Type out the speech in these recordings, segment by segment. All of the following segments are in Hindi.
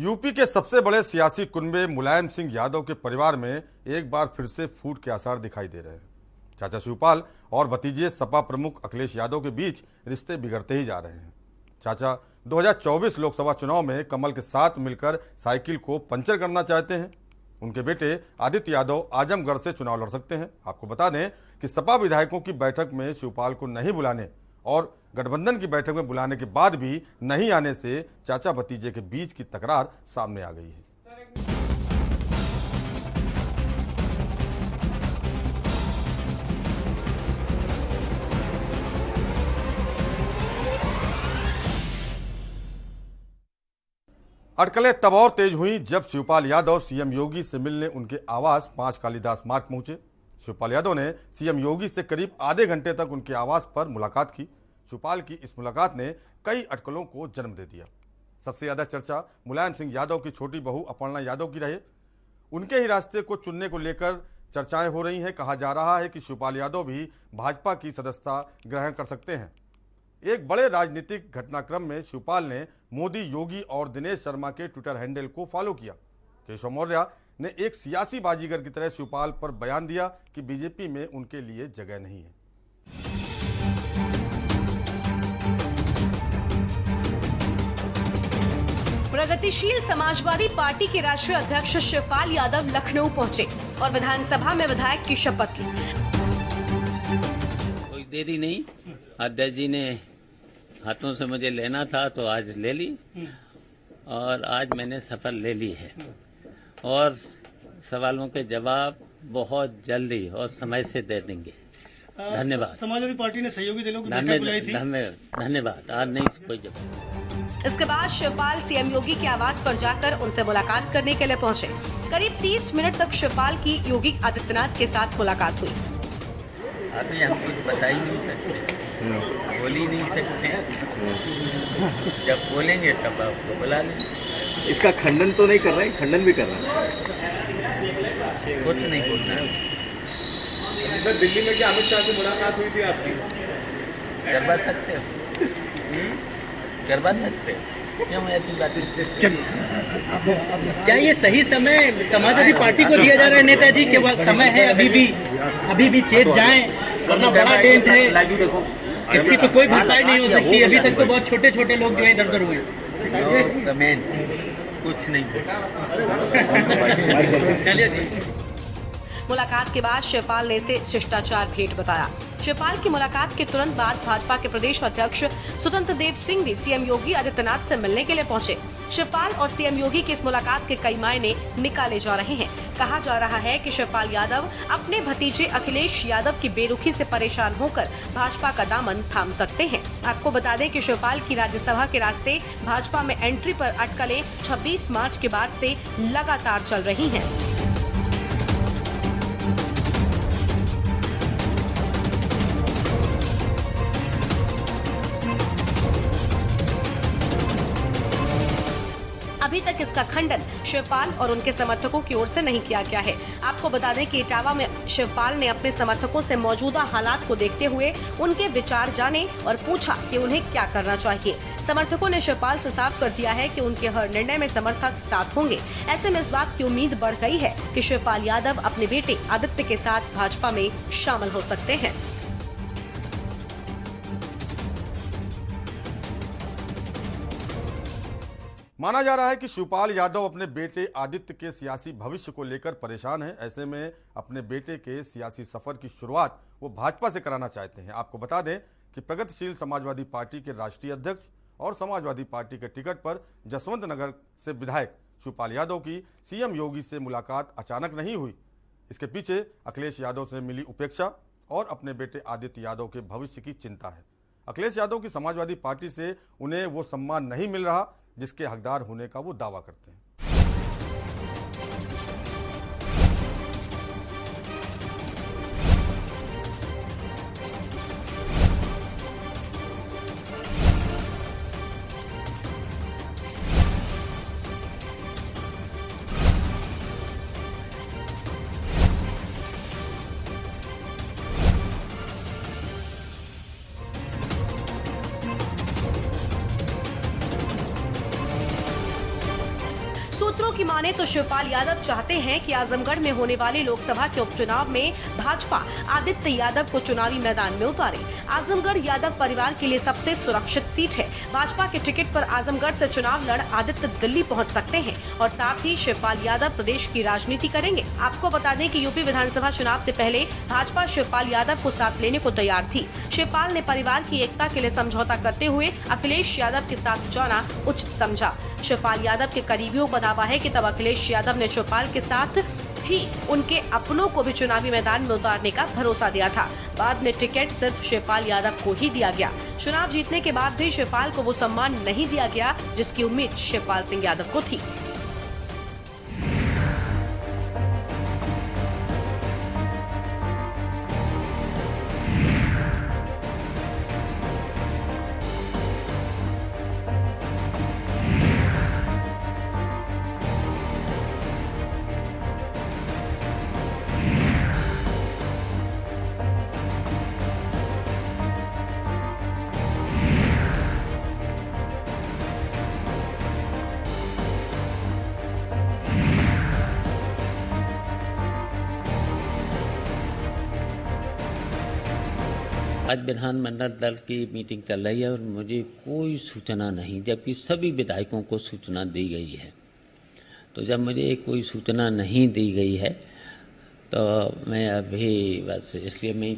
यूपी के सबसे बड़े सियासी कुनबे मुलायम सिंह यादव के परिवार में एक बार फिर से फूट के आसार दिखाई दे रहे हैं। चाचा शिवपाल और भतीजे सपा प्रमुख अखिलेश यादव के बीच रिश्ते बिगड़ते ही जा रहे हैं। चाचा 2024 लोकसभा चुनाव में कमल के साथ मिलकर साइकिल को पंचर करना चाहते हैं। उनके बेटे आदित्य यादव आजमगढ़ से चुनाव लड़ सकते हैं। आपको बता दें कि सपा विधायकों की बैठक में शिवपाल को नहीं बुलाने और गठबंधन की बैठक में बुलाने के बाद भी नहीं आने से चाचा भतीजे के बीच की तकरार सामने आ गई है। अटकलें तब और तेज हुई जब शिवपाल यादव सीएम योगी से मिलने उनके आवास 5 कालिदास मार्ग पहुंचे। शिवपाल यादव ने सीएम योगी से करीब आधे घंटे तक उनके आवास पर मुलाकात की। शिवपाल की इस मुलाकात ने कई अटकलों को जन्म दे दिया। सबसे ज्यादा चर्चा मुलायम सिंह यादव की छोटी बहू अपर्णा यादव की रही। उनके ही रास्ते को चुनने को लेकर चर्चाएं हो रही हैं। कहा जा रहा है कि शिवपाल यादव भी भाजपा की सदस्यता ग्रहण कर सकते हैं। एक बड़े राजनीतिक घटनाक्रम में शिवपाल ने मोदी, योगी और दिनेश शर्मा के ट्विटर हैंडल को फॉलो किया। केशव मौर्य ने एक सियासी बाजीगर की तरह शिवपाल पर बयान दिया कि बीजेपी में उनके लिए जगह नहीं है। प्रगतिशील समाजवादी पार्टी के राष्ट्रीय अध्यक्ष शिवपाल यादव लखनऊ पहुंचे और विधानसभा में विधायक की शपथ ली। कोई देरी नहीं, अध्यक्ष जी ने हाथों से मुझे लेना था तो आज ले ली और आज मैंने शपथ ले ली है और सवालों के जवाब बहुत जल्दी और समय से दे देंगे। धन्यवाद। समाजवादी पार्टी ने सहयोगी दलों की बैठक बुलाई थी। धन्यवाद। आज नहीं कोई जवाब। इसके बाद शिवपाल सीएम योगी के आवास पर जाकर उनसे मुलाकात करने के लिए पहुंचे। करीब 30 मिनट तक शिवपाल की योगी आदित्यनाथ के साथ मुलाकात हुई। अभी हम कुछ बता ही नहीं सकते, बोल ही नहीं सकते। जब बोलेंगे तब आपको बुला लेंगे। इसका खंडन तो नहीं कर रहे, खंडन भी कर रहे हैं। कुछ नहीं बोलना है। सर, दिल्ली में क्या अमित शाह से मुलाकात हुई थी आपकी? करवा सकते हो, करवा सकते हो। क्यों ऐसी बात? क्या ये सही समय समाजवादी पार्टी को दिया जा रहा है नेताजी के बाद? समय है अभी भी चेत जाएं, वरना बड़ा डेंट है। इसकी तो कोई भरपाई नहीं हो सकती। अभी तक तो बहुत छोटे छोटे लोग जो है इधर उधर हुए। कुछ नहीं। चलिए जी। मुलाकात के बाद शिवपाल ने इसे शिष्टाचार भेंट बताया। शिवपाल की मुलाकात के तुरंत बाद भाजपा के प्रदेश अध्यक्ष स्वतंत्र देव सिंह भी सीएम योगी आदित्यनाथ से मिलने के लिए पहुंचे। शिवपाल और सीएम योगी की इस मुलाकात के कई मायने निकाले जा रहे हैं। कहा जा रहा है कि शिवपाल यादव अपने भतीजे अखिलेश यादव की बेरुखी से परेशान होकर भाजपा का दामन थाम सकते हैं। आपको बता दें कि शिवपाल की राज्यसभा के रास्ते भाजपा में एंट्री पर अटकलें 26 मार्च के बाद से लगातार चल रही हैं। अभी तक इसका खंडन शिवपाल और उनके समर्थकों की ओर से नहीं किया गया है। आपको बता दें कि इटावा में शिवपाल ने अपने समर्थकों से मौजूदा हालात को देखते हुए उनके विचार जाने और पूछा कि उन्हें क्या करना चाहिए। समर्थकों ने शिवपाल से साफ कर दिया है कि उनके हर निर्णय में समर्थक साथ होंगे। ऐसे में इस बात की उम्मीद बढ़ गई है कि शिवपाल यादव अपने बेटे आदित्य के साथ भाजपा में शामिल हो सकते हैं। माना जा रहा है कि शिवपाल यादव अपने बेटे आदित्य के सियासी भविष्य को लेकर परेशान हैं। ऐसे में अपने बेटे के सियासी सफर की शुरुआत वो भाजपा से कराना चाहते हैं। आपको बता दें कि प्रगतिशील समाजवादी पार्टी के राष्ट्रीय अध्यक्ष और समाजवादी पार्टी के टिकट पर जसवंत नगर से विधायक शिवपाल यादव की सीएम योगी से मुलाकात अचानक नहीं हुई। इसके पीछे अखिलेश यादव से मिली उपेक्षा और अपने बेटे आदित्य यादव के भविष्य की चिंता है। अखिलेश यादव की समाजवादी पार्टी से उन्हें वो सम्मान नहीं मिल रहा जिसके हकदार होने का वो दावा करते हैं। की माने तो शिवपाल यादव चाहते हैं कि आजमगढ़ में होने वाले लोकसभा के उपचुनाव में भाजपा आदित्य यादव को चुनावी मैदान में उतारे। आजमगढ़ यादव परिवार के लिए सबसे सुरक्षित सीट है। भाजपा के टिकट पर आजमगढ़ से चुनाव लड़ आदित्य दिल्ली पहुंच सकते हैं और साथ ही शिवपाल यादव प्रदेश की राजनीति करेंगे। आपको बता दें कि यूपी विधानसभा चुनाव से पहले भाजपा शिवपाल यादव को साथ लेने को तैयार थी। शिवपाल ने परिवार की एकता के लिए समझौता करते हुए अखिलेश यादव के साथ जाना उचित समझा। शिवपाल यादव के करीबियों का दावा है कि तब अखिलेश यादव ने शिवपाल के साथ ही उनके अपनों को भी चुनावी मैदान में उतारने का भरोसा दिया था। बाद में टिकट सिर्फ शिवपाल यादव को ही दिया गया। चुनाव जीतने के बाद भी शिवपाल को वो सम्मान नहीं दिया गया जिसकी उम्मीद शिवपाल सिंह यादव को थी। आज विधानमंडल दल की मीटिंग चल रही है और मुझे कोई सूचना नहीं, जबकि सभी विधायकों को सूचना दी गई है। तो जब मुझे कोई सूचना नहीं दी गई है तो मैं अभी बस इसलिए मैं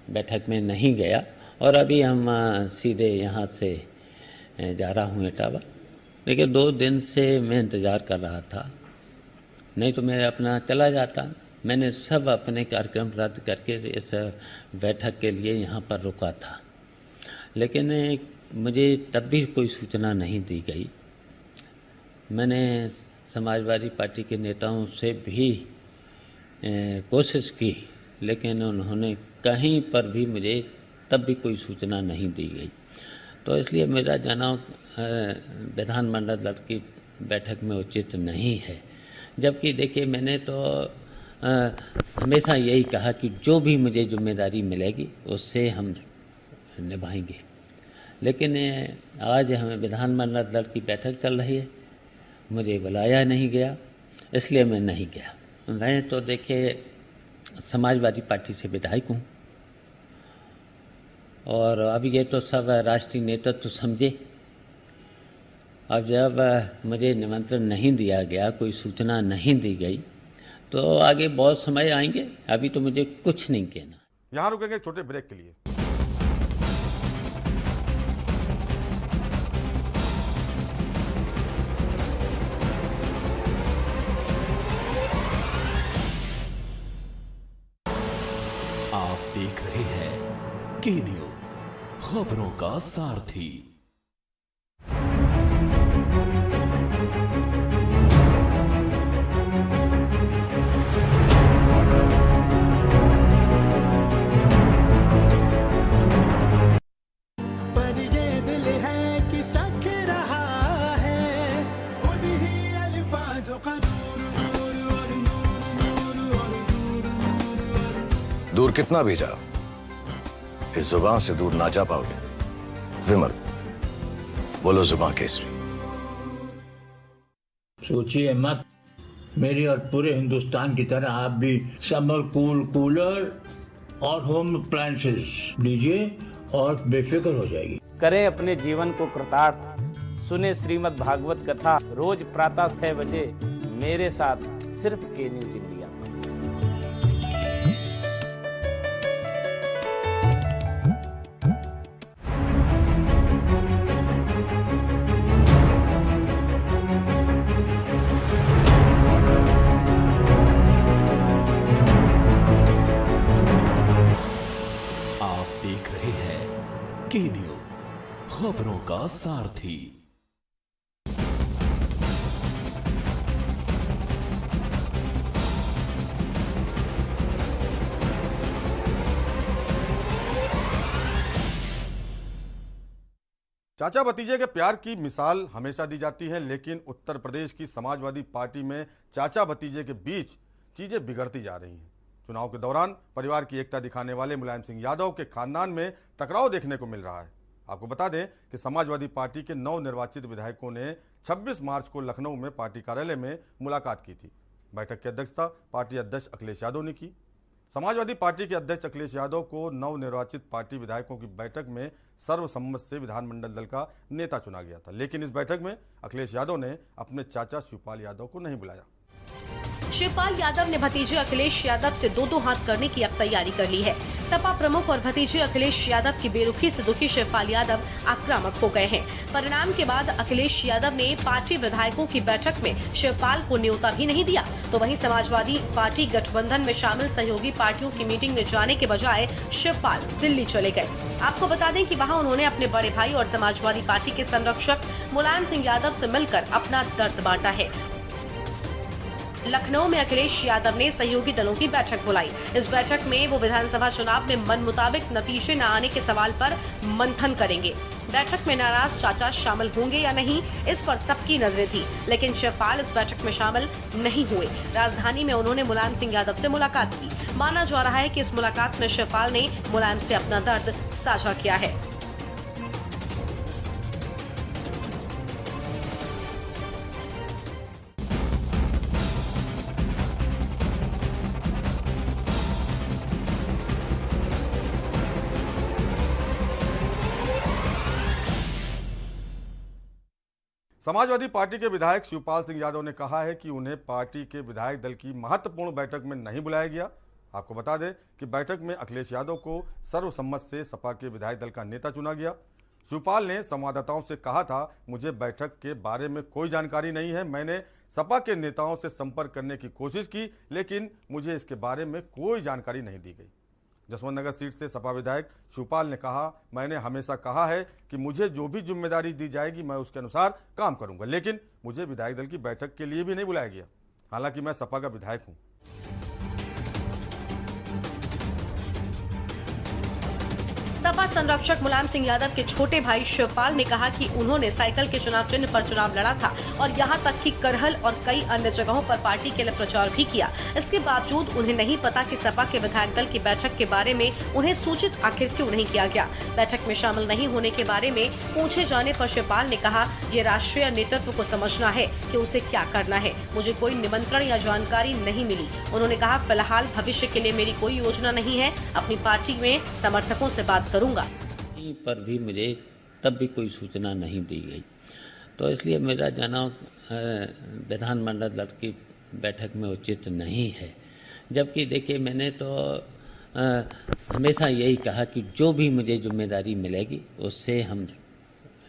बैठक में नहीं गया और अभी हम सीधे यहाँ से जा रहा हूँ इटावा। लेकिन 2 दिन से मैं इंतज़ार कर रहा था, नहीं तो मैं अपना चला जाता। मैंने सब अपने कार्यक्रम रद्द करके इस बैठक के लिए यहाँ पर रुका था, लेकिन मुझे तब भी कोई सूचना नहीं दी गई। मैंने समाजवादी पार्टी के नेताओं से भी कोशिश की, लेकिन उन्होंने कहीं पर भी मुझे तब भी कोई सूचना नहीं दी गई। तो इसलिए मेरा जाना विधानमंडल दल की बैठक में उचित नहीं है। जबकि देखिए, मैंने तो हमेशा यही कहा कि जो भी मुझे जिम्मेदारी मिलेगी उससे हम निभाएंगे। लेकिन आज हमें विधानमंडल दल की बैठक चल रही है, मुझे बुलाया नहीं गया, इसलिए मैं नहीं गया। मैं तो देखिए समाजवादी पार्टी से विधायक हूँ और अब ये तो सब राष्ट्रीय नेतृत्व तो समझे। अब जब मुझे निमंत्रण नहीं दिया गया, कोई सूचना नहीं दी गई, तो आगे बहुत समय आएंगे। अभी तो मुझे कुछ नहीं कहना। यहाँ रुकेंगे छोटे ब्रेक के लिए। आप देख रहे हैं के न्यूज, खबरों का सारथी। दूर कितना भी जाओ, इस जुबान से दूर ना जा पाओगे। विमल, बोलो जुबान केसरी। सोचिए मत, मेरी और पूरे हिंदुस्तान की तरह आप भी समर कूलर और होम अप्लायंसेस लीजिए और बेफिक्र हो जाएगी। करें अपने जीवन को कृतार्थ, सुने श्रीमद् भागवत कथा रोज प्रातः 6 बजे मेरे साथ, सिर्फ के न्यूज इंडिया। आप देख रहे हैं के न्यूज, खबरों का सारथी। चाचा भतीजे के प्यार की मिसाल हमेशा दी जाती है, लेकिन उत्तर प्रदेश की समाजवादी पार्टी में चाचा भतीजे के बीच चीजें बिगड़ती जा रही हैं। चुनाव के दौरान परिवार की एकता दिखाने वाले मुलायम सिंह यादव के खानदान में टकराव देखने को मिल रहा है। आपको बता दें कि समाजवादी पार्टी के 9 निर्वाचित विधायकों ने 26 मार्च को लखनऊ में पार्टी कार्यालय में मुलाकात की थी। बैठक की अध्यक्षता पार्टी अध्यक्ष अखिलेश यादव ने की। समाजवादी पार्टी के अध्यक्ष अखिलेश यादव को नवनिर्वाचित पार्टी विधायकों की बैठक में सर्वसम्मत से विधानमंडल दल का नेता चुना गया था, लेकिन इस बैठक में अखिलेश यादव ने अपने चाचा शिवपाल यादव को नहीं बुलाया। शिवपाल यादव ने भतीजे अखिलेश यादव से दो हाथ करने की अब तैयारी कर ली है। सपा प्रमुख और भतीजे अखिलेश यादव की बेरुखी से दुखी शिवपाल यादव आक्रामक हो गए हैं। परिणाम के बाद अखिलेश यादव ने पार्टी विधायकों की बैठक में शिवपाल को न्योता भी नहीं दिया, तो वहीं समाजवादी पार्टी गठबंधन में शामिल सहयोगी पार्टियों की मीटिंग में जाने के बजाय शिवपाल दिल्ली चले गए। आपको बता दें कि वहां उन्होंने अपने बड़े भाई और समाजवादी पार्टी के संरक्षक मुलायम सिंह यादव से मिलकर अपना दर्द बांटा है। लखनऊ में अखिलेश यादव ने सहयोगी दलों की बैठक बुलाई। इस बैठक में वो विधानसभा चुनाव में मन मुताबिक नतीजे न आने के सवाल पर मंथन करेंगे। बैठक में नाराज चाचा शामिल होंगे या नहीं, इस पर सबकी नजरें थी, लेकिन शिवपाल इस बैठक में शामिल नहीं हुए। राजधानी में उन्होंने मुलायम सिंह यादव से मुलाकात की। माना जा रहा है कि इस मुलाकात में शिवपाल ने मुलायम से अपना दर्द साझा किया है। समाजवादी पार्टी के विधायक शिवपाल सिंह यादव ने कहा है कि उन्हें पार्टी के विधायक दल की महत्वपूर्ण बैठक में नहीं बुलाया गया। आपको बता दें कि बैठक में अखिलेश यादव को सर्वसम्मत से सपा के विधायक दल का नेता चुना गया। शिवपाल ने संवाददाताओं से कहा था, मुझे बैठक के बारे में कोई जानकारी नहीं है। मैंने सपा के नेताओं से संपर्क करने की कोशिश की, लेकिन मुझे इसके बारे में कोई जानकारी नहीं दी गई। जसवंत नगर सीट से सपा विधायक शिवपाल ने कहा, मैंने हमेशा कहा है कि मुझे जो भी जिम्मेदारी दी जाएगी मैं उसके अनुसार काम करूंगा, लेकिन मुझे विधायक दल की बैठक के लिए भी नहीं बुलाया गया, हालांकि मैं सपा का विधायक हूं। सपा संरक्षक मुलायम सिंह यादव के छोटे भाई शिवपाल ने कहा कि उन्होंने साइकिल के चुनाव चिन्ह पर चुनाव लड़ा था और यहां तक कि करहल और कई अन्य जगहों पर पार्टी के लिए प्रचार भी किया। इसके बावजूद उन्हें नहीं पता कि सपा के विधायक दल की बैठक के बारे में उन्हें सूचित आखिर क्यों नहीं किया गया। बैठक में शामिल नहीं होने के बारे में पूछे जाने पर शिवपाल ने कहा, ये राष्ट्रीय नेतृत्व को समझना है कि उसे क्या करना है। मुझे कोई निमंत्रण या जानकारी नहीं मिली। उन्होंने कहा, फिलहाल भविष्य के लिए मेरी कोई योजना नहीं है। अपनी पार्टी में समर्थकों से बात करूंगा। पर भी मुझे तब भी कोई सूचना नहीं दी गई, तो इसलिए मेरा जाना विधानमंडल दल की बैठक में उचित नहीं है। जबकि देखिए, मैंने तो हमेशा यही कहा कि जो भी मुझे जिम्मेदारी मिलेगी उससे हम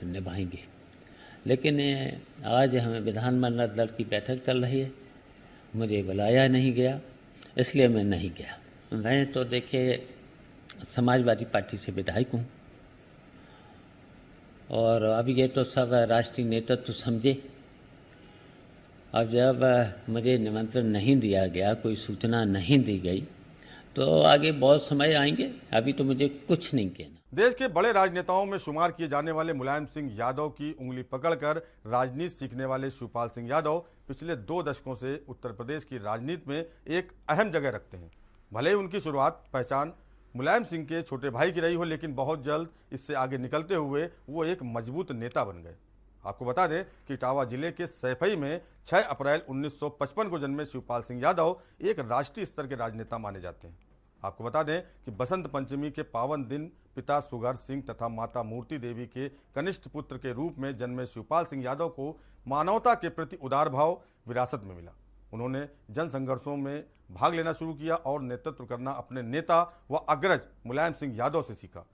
निभाएंगे, लेकिन आज हमें विधानमंडल दल की बैठक चल रही है, मुझे बुलाया नहीं गया, इसलिए मैं नहीं गया। मैं तो देखिए समाजवादी पार्टी से विधायक हूँ और अब ये तो सब राष्ट्रीय नेतृत्व समझे। अब जब मुझे निमंत्रण नहीं दिया गया, कोई सूचना नहीं दी गई, तो आगे बहुत समय आएंगे। अभी तो मुझे कुछ नहीं कहना। देश के बड़े राजनेताओं में शुमार किए जाने वाले मुलायम सिंह यादव की उंगली पकड़कर राजनीति सीखने वाले शिवपाल सिंह यादव पिछले 2 दशकों से उत्तर प्रदेश की राजनीति में एक अहम जगह रखते हैं। भले ही उनकी शुरुआत पहचान मुलायम सिंह के छोटे भाई की रही हो, लेकिन बहुत जल्द इससे आगे निकलते हुए वो एक मजबूत नेता बन गए। आपको बता दें कि इटावा जिले के सैफई में 6 अप्रैल 1955 को जन्मे शिवपाल सिंह यादव एक राष्ट्रीय स्तर के राजनेता माने जाते हैं। आपको बता दें कि बसंत पंचमी के पावन दिन पिता सुगर सिंह तथा माता मूर्ति देवी के कनिष्ठ पुत्र के रूप में जन्मे शिवपाल सिंह यादव को मानवता के प्रति उदार भाव विरासत में मिला। उन्होंने जन संघर्षों में भाग लेना शुरू किया और नेतृत्व करना अपने नेता व अग्रज मुलायम सिंह यादव से सीखा।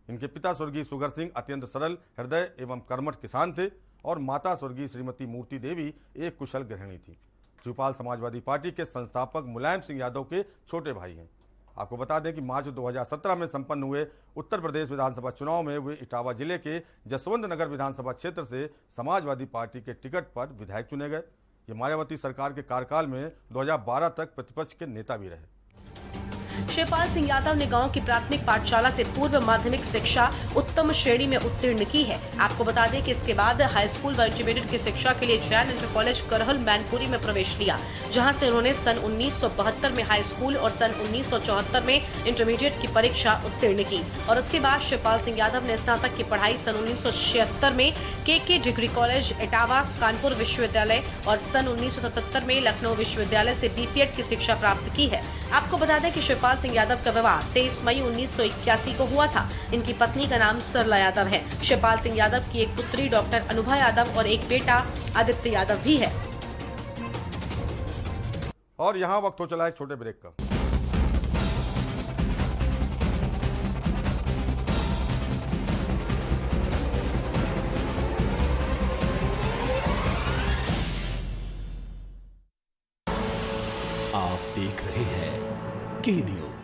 इनके पिता स्वर्गीय सुगर सिंह अत्यंत सरल हृदय एवं कर्मठ किसान थे और माता स्वर्गीय श्रीमती मूर्ति देवी एक कुशल गृहिणी थी। शिवपाल समाजवादी पार्टी के संस्थापक मुलायम सिंह यादव के छोटे भाई हैं। आपको बता दें कि मार्च 2017 में संपन्न हुए उत्तर प्रदेश विधानसभा चुनाव में वे इटावा जिले के जसवंत नगर विधानसभा क्षेत्र से समाजवादी पार्टी के टिकट पर विधायक चुने गए। ये मायावती सरकार के कार्यकाल में 2012 तक प्रतिपक्ष के नेता भी रहे। शिवपाल सिंह यादव ने गांव की प्राथमिक पाठशाला से पूर्व माध्यमिक शिक्षा उत्तम श्रेणी में उत्तीर्ण की है। आपको बता दें कि इसके बाद हाई स्कूल व इंटरमीडिएट की शिक्षा के लिए जैन इंटर कॉलेज करहल मैनपुरी में प्रवेश लिया, जहां से उन्होंने सन 1972 में हाई स्कूल और सन 1974 में इंटरमीडिएट की परीक्षा उत्तीर्ण की और उसके बाद शिवपाल सिंह यादव ने स्नातक की पढ़ाई सन 1976 में के डिग्री कॉलेज इटावा कानपुर विश्वविद्यालय और सन 1977 में लखनऊ विश्वविद्यालय से बीपीएड की शिक्षा प्राप्त की है। आपको बता दें कि शिवपाल सिंह यादव का विवाह 23 मई 1981 को हुआ था। इनकी पत्नी का नाम सरला यादव है। शिवपाल सिंह यादव की एक पुत्री डॉक्टर अनुभा यादव और एक बेटा आदित्य यादव भी है। और यहाँ वक्त हो चला एक छोटे ब्रेक का। आप देख रहे हैं के न्यूज,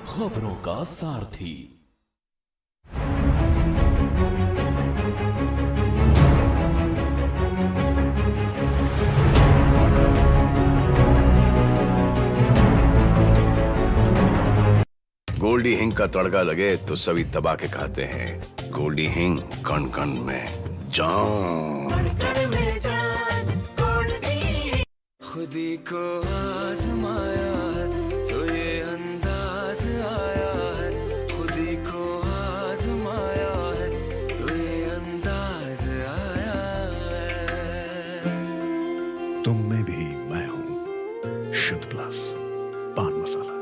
खबरों का सारथी। गोल्डी हिंग का तड़का लगे तो सभी दबा के खाते हैं। गोल्डी हिंग कण कण में जान। खुदी को आजमाया है तो ये अंदाज आया है, खुदी को आजमाया है तो ये अंदाज आया है। तुम में भी मैं हूं, शुद्ध प्लस पान मसाला।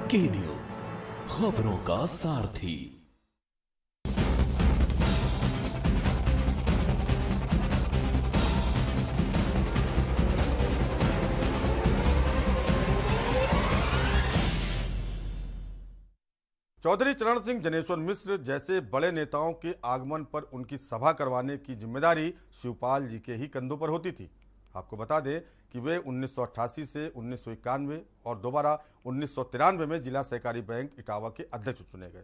के न्यूज, खबरों का सारथी। चौधरी चरण सिंह, जनेश्वर मिश्र जैसे बड़े नेताओं के आगमन पर उनकी सभा करवाने की जिम्मेदारी शिवपाल जी के ही कंधों पर होती थी। आपको बता दें कि वे 1988 से 1991 और दोबारा 1993 में जिला सहकारी बैंक इटावा के अध्यक्ष चुने गए।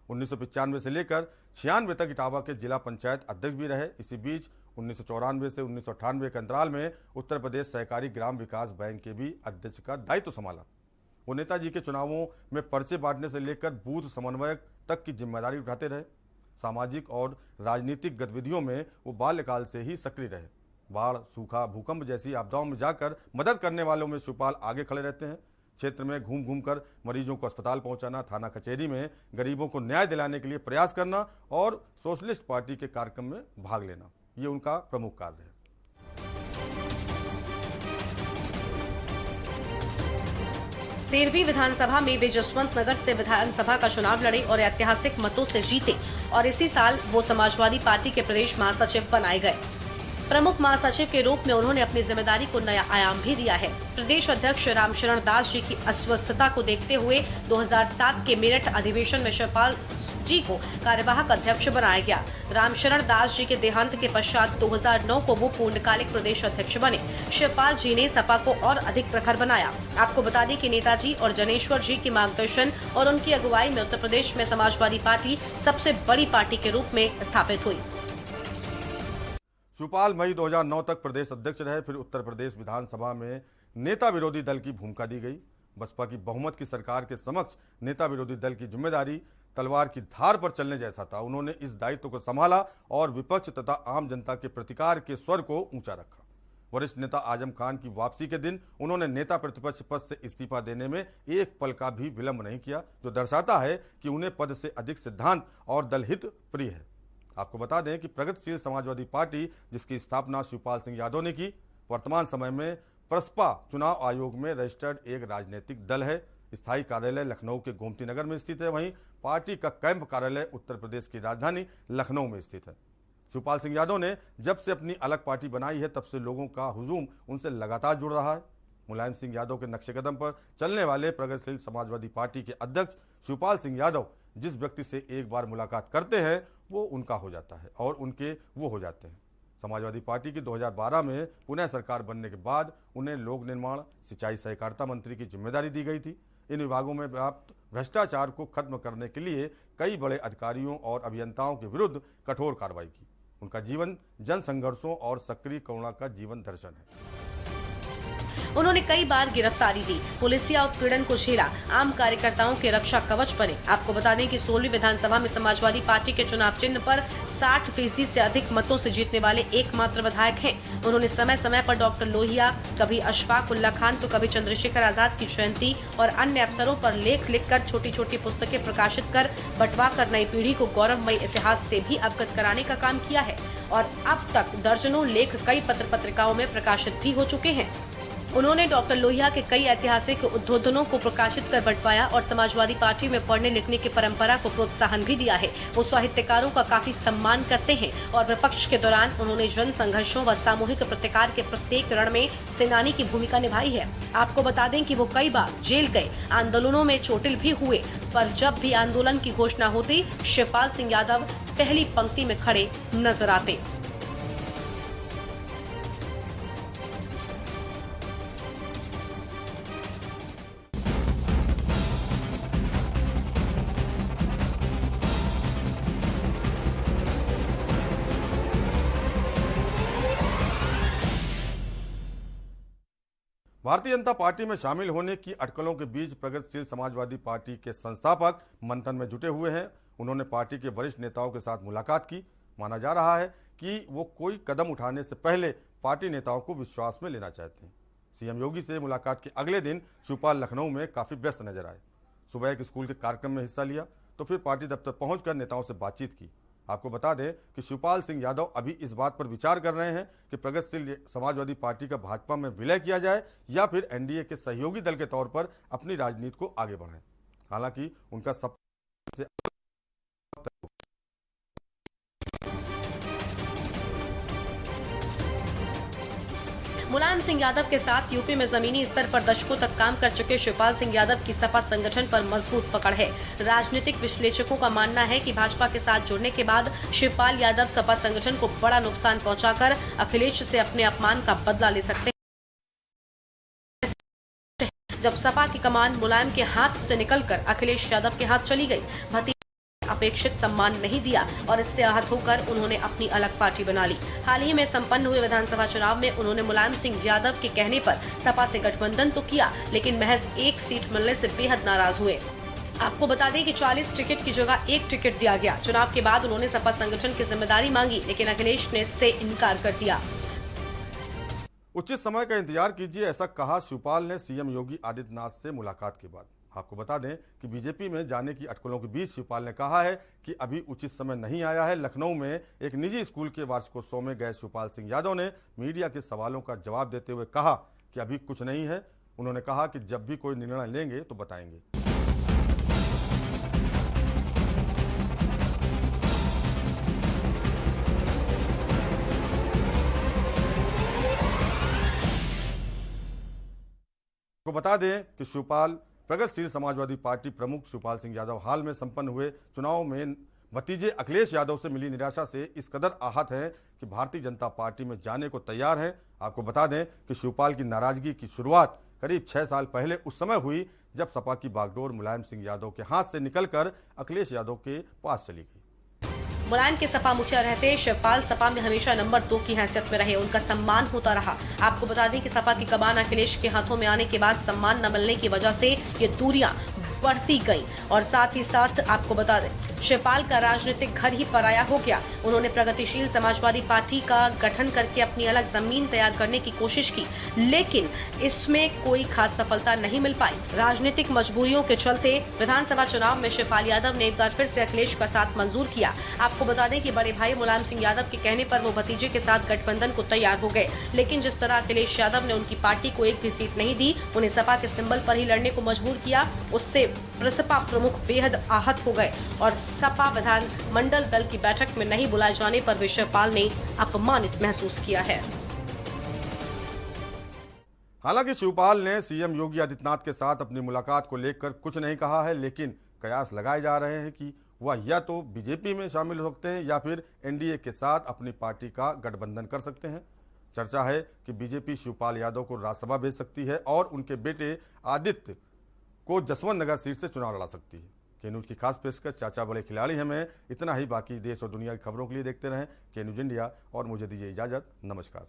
1995 से लेकर 96 तक इटावा के जिला पंचायत अध्यक्ष भी रहे। इसी बीच 1994 से 1998 के अंतराल में उत्तर प्रदेश सहकारी ग्राम विकास बैंक के भी अध्यक्ष का दायित्व संभाला। वो नेताजी के चुनावों में पर्चे बांटने से लेकर बूथ समन्वयक तक की जिम्मेदारी उठाते रहे। सामाजिक और राजनीतिक गतिविधियों में वो बाल्यकाल से ही सक्रिय रहे। बाढ़, सूखा, भूकंप जैसी आपदाओं में जाकर मदद करने वालों में शिवपाल आगे खड़े रहते हैं। क्षेत्र में घूम घूम कर मरीजों को अस्पताल पहुंचाना, थाना कचहरी में गरीबों को न्याय दिलाने के लिए प्रयास करना और सोशलिस्ट पार्टी के कार्यक्रम में भाग लेना, ये उनका प्रमुख कार्य है। तेरहवीं विधानसभा में वे जसवंत नगर से विधानसभा का चुनाव लड़े और ऐतिहासिक मतों से जीते और इसी साल वो समाजवादी पार्टी के प्रदेश महासचिव बनाए गए। प्रमुख महासचिव के रूप में उन्होंने अपनी जिम्मेदारी को नया आयाम भी दिया है। प्रदेश अध्यक्ष रामशरण दास जी की अस्वस्थता को देखते हुए 2007 के मेरठ अधिवेशन में शिवपाल जी को कार्यवाहक अध्यक्ष बनाया गया। रामशरण दास जी के देहांत के पश्चात 2009 को वो पूर्णकालिक प्रदेश अध्यक्ष बने। शिवपाल जी ने सपा को और अधिक प्रखर बनाया। आपको बता दें कि नेताजी और जनेश्वर जी के मार्गदर्शन और उनकी अगुवाई में उत्तर प्रदेश में समाजवादी पार्टी सबसे बड़ी पार्टी के रूप में स्थापित हुई। शिवपाल मई 2009 तक प्रदेश अध्यक्ष रहे। फिर उत्तर प्रदेश विधानसभा में नेता विरोधी दल की भूमिका दी गई। बसपा की बहुमत की सरकार के समक्ष नेता विरोधी दल की जिम्मेदारी तलवार की धार पर चलने जैसा था। उन्होंने इस दायित्व को संभाला और विपक्ष तथा आम जनता के प्रतिकार के स्वर को ऊंचा रखा। वरिष्ठ नेता आजम खान की वापसी के दिन उन्होंने नेता प्रतिपक्ष पद से इस्तीफा देने में एक पल का भी विलंब नहीं किया, जो दर्शाता है कि उन्हें पद से अधिक सिद्धांत और दलहित प्रिय है। आपको बता दें कि प्रगतिशील समाजवादी पार्टी, जिसकी स्थापना शिवपाल सिंह यादव ने की, वर्तमान समय में प्रसपा चुनाव आयोग में रजिस्टर्ड एक राजनीतिक दल है। स्थायी कार्यालय लखनऊ के गोमती नगर में स्थित है। वहीं पार्टी का कैंप कार्यालय उत्तर प्रदेश की राजधानी लखनऊ में स्थित है। शिवपाल सिंह यादव ने जब से अपनी अलग पार्टी बनाई है, तब से लोगों का हुजूम उनसे लगातार जुड़ रहा है। मुलायम सिंह यादव के नक्शे कदम पर चलने वाले प्रगतिशील समाजवादी पार्टी के अध्यक्ष शिवपाल सिंह यादव जिस व्यक्ति से एक बार मुलाकात करते हैं वो उनका हो जाता है और उनके वो हो जाते हैं। समाजवादी पार्टी की 2012 में पुनः सरकार बनने के बाद उन्हें लोक निर्माण, सिंचाई, सहकारिता मंत्री की जिम्मेदारी दी गई थी। इन विभागों में व्याप्त भ्रष्टाचार को खत्म करने के लिए कई बड़े अधिकारियों और अभियंताओं के विरुद्ध कठोर कार्रवाई की। उनका जीवन जन संघर्षों और सक्रिय करुणा का जीवन दर्शन है। उन्होंने कई बार गिरफ्तारी दी, पुलिसिया उत्पीड़न को झेला, आम कार्यकर्ताओं के रक्षा कवच बने। आपको बता दें कि 16वीं विधानसभा में समाजवादी पार्टी के चुनाव चिन्ह पर 60% से अधिक मतों से जीतने वाले एकमात्र विधायक हैं। उन्होंने समय समय पर डॉक्टर लोहिया, कभी अशफाक उल्ला खान तो कभी चंद्रशेखर आजाद की जयंती और अन्य अवसरों पर लेख लिखकर छोटी छोटी पुस्तकें प्रकाशित कर बंटवा कर नई पीढ़ी को गौरवमयी इतिहास से भी अवगत कराने का काम किया है और अब तक दर्जनों लेख कई पत्र पत्रिकाओं में प्रकाशित भी हो चुके हैं। उन्होंने डॉक्टर लोहिया के कई ऐतिहासिक उद्बोधनों को प्रकाशित कर बंटवाया और समाजवादी पार्टी में पढ़ने लिखने की परंपरा को प्रोत्साहन भी दिया है। वो साहित्यकारों का काफी सम्मान करते हैं और विपक्ष के दौरान उन्होंने जन संघर्षों व सामूहिक प्रतिकार के प्रत्येक रण में सेनानी की भूमिका निभाई है। आपको बता दें कि वो कई बार जेल गए, आंदोलनों में चोटिल भी हुए, पर जब भी आंदोलन की घोषणा होती शिवपाल सिंह यादव पहली पंक्ति में खड़े नजर आते। भारतीय जनता पार्टी में शामिल होने की अटकलों के बीच प्रगतिशील समाजवादी पार्टी के संस्थापक मंथन में जुटे हुए हैं। उन्होंने पार्टी के वरिष्ठ नेताओं के साथ मुलाकात की। माना जा रहा है कि वो कोई कदम उठाने से पहले पार्टी नेताओं को विश्वास में लेना चाहते हैं। सीएम योगी से मुलाकात के अगले दिन शिवपाल लखनऊ में काफ़ी व्यस्त नजर आए। सुबह एक स्कूल के कार्यक्रम में हिस्सा लिया तो फिर पार्टी दफ्तर पहुंचकर नेताओं से बातचीत की। आपको बता दें कि शिवपाल सिंह यादव अभी इस बात पर विचार कर रहे हैं कि प्रगतिशील समाजवादी पार्टी का भाजपा में विलय किया जाए या फिर एनडीए के सहयोगी दल के तौर पर अपनी राजनीति को आगे बढ़ाएं। हालांकि उनका सबसे मुलायम सिंह यादव के साथ यूपी में जमीनी स्तर पर दशकों तक काम कर चुके शिवपाल सिंह यादव की सपा संगठन पर मजबूत पकड़ है। राजनीतिक विश्लेषकों का मानना है कि भाजपा के साथ जुड़ने के बाद शिवपाल यादव सपा संगठन को बड़ा नुकसान पहुंचाकर अखिलेश से अपने अपमान का बदला ले सकते हैं। जब सपा की कमान मुलायम के हाथ से निकलकर अखिलेश यादव के हाथ चली गई, भतीजे अपेक्षित सम्मान नहीं दिया और इससे आहत होकर उन्होंने अपनी अलग पार्टी बना ली। हाल ही में संपन्न हुए विधानसभा चुनाव में उन्होंने मुलायम सिंह यादव के कहने पर सपा से गठबंधन तो किया, लेकिन महज एक सीट मिलने से बेहद नाराज हुए। आपको बता दें कि 40 टिकट की जगह 1 टिकट दिया गया। चुनाव के बाद उन्होंने सपा संगठन की जिम्मेदारी मांगी, लेकिन अखिलेश ने इससे इनकार कर दिया। उचित समय का इंतजार कीजिए, ऐसा कहा शिवपाल ने सीएम योगी आदित्यनाथ से मुलाकात के बाद। आपको बता दें कि बीजेपी में जाने की अटकलों के बीच शिवपाल ने कहा है कि अभी उचित समय नहीं आया है। लखनऊ में एक निजी स्कूल के वार्षिकोत्सव में गए शिवपाल सिंह यादव ने मीडिया के सवालों का जवाब देते हुए कहा कि अभी कुछ नहीं है। उन्होंने कहा कि जब भी कोई निर्णय लेंगे तो बताएंगे। आपको बता दें कि शिवपाल प्रगतिशील समाजवादी पार्टी प्रमुख शिवपाल सिंह यादव हाल में संपन्न हुए चुनाव में भतीजे अखिलेश यादव से मिली निराशा से इस कदर आहत हैं कि भारतीय जनता पार्टी में जाने को तैयार हैं। आपको बता दें कि शिवपाल की नाराजगी की शुरुआत करीब 6 साल पहले उस समय हुई जब सपा की बागडोर मुलायम सिंह यादव के हाथ से निकलकर अखिलेश यादव के पास चली गई। मुलायम के सपा मुखिया रहते शिवपाल सपा में हमेशा नंबर 2 की हैसियत में रहे। उनका सम्मान होता रहा। आपको बता दें कि सपा की कमान अखिलेश के हाथों में आने के बाद सम्मान न मिलने की वजह से ये दूरियां बढ़ती गई और साथ ही साथ आपको बता दें शिवपाल का राजनीतिक घर ही पराया हो गया। उन्होंने प्रगतिशील समाजवादी पार्टी का गठन करके अपनी अलग जमीन तैयार करने की कोशिश की, लेकिन इसमें कोई खास सफलता नहीं मिल पाई। राजनीतिक मजबूरियों के चलते विधानसभा चुनाव में शिवपाल यादव ने एक बार फिर से अखिलेश का साथ मंजूर किया। आपको बता दें कि बड़े भाई मुलायम सिंह यादव के कहने पर वो भतीजे के साथ गठबंधन को तैयार हो गए, लेकिन जिस तरह अखिलेश यादव ने उनकी पार्टी को एक भी सीट नहीं दी, उन्हें सपा के सिंबल पर ही लड़ने को मजबूर किया, उससे प्रसपा प्रमुख बेहद आहत हो गए और सपा विधान मंडल दल की बैठक में नहीं बुलाए जाने पर भी शिवपाल ने अपमानित महसूस किया है। हालांकि शिवपाल ने सीएम योगी आदित्यनाथ के साथ अपनी मुलाकात को लेकर कुछ नहीं कहा है, लेकिन कयास लगाए जा रहे हैं कि वह या तो बीजेपी में शामिल हो सकते हैं या फिर एनडीए के साथ अपनी पार्टी का गठबंधन कर सकते हैं। चर्चा है कि बीजेपी शिवपाल यादव को राज्यसभा भेज सकती है और उनके बेटे आदित्य को जसवंत नगर सीट से चुनाव लड़ा सकती है। के न्यूज़ की खास पेशकश चाचा बड़े खिलाड़ी हैं मैं। इतना ही, बाकी देश और दुनिया की खबरों के लिए देखते रहें के न्यूज़ इंडिया और मुझे दीजिए इजाज़त। नमस्कार।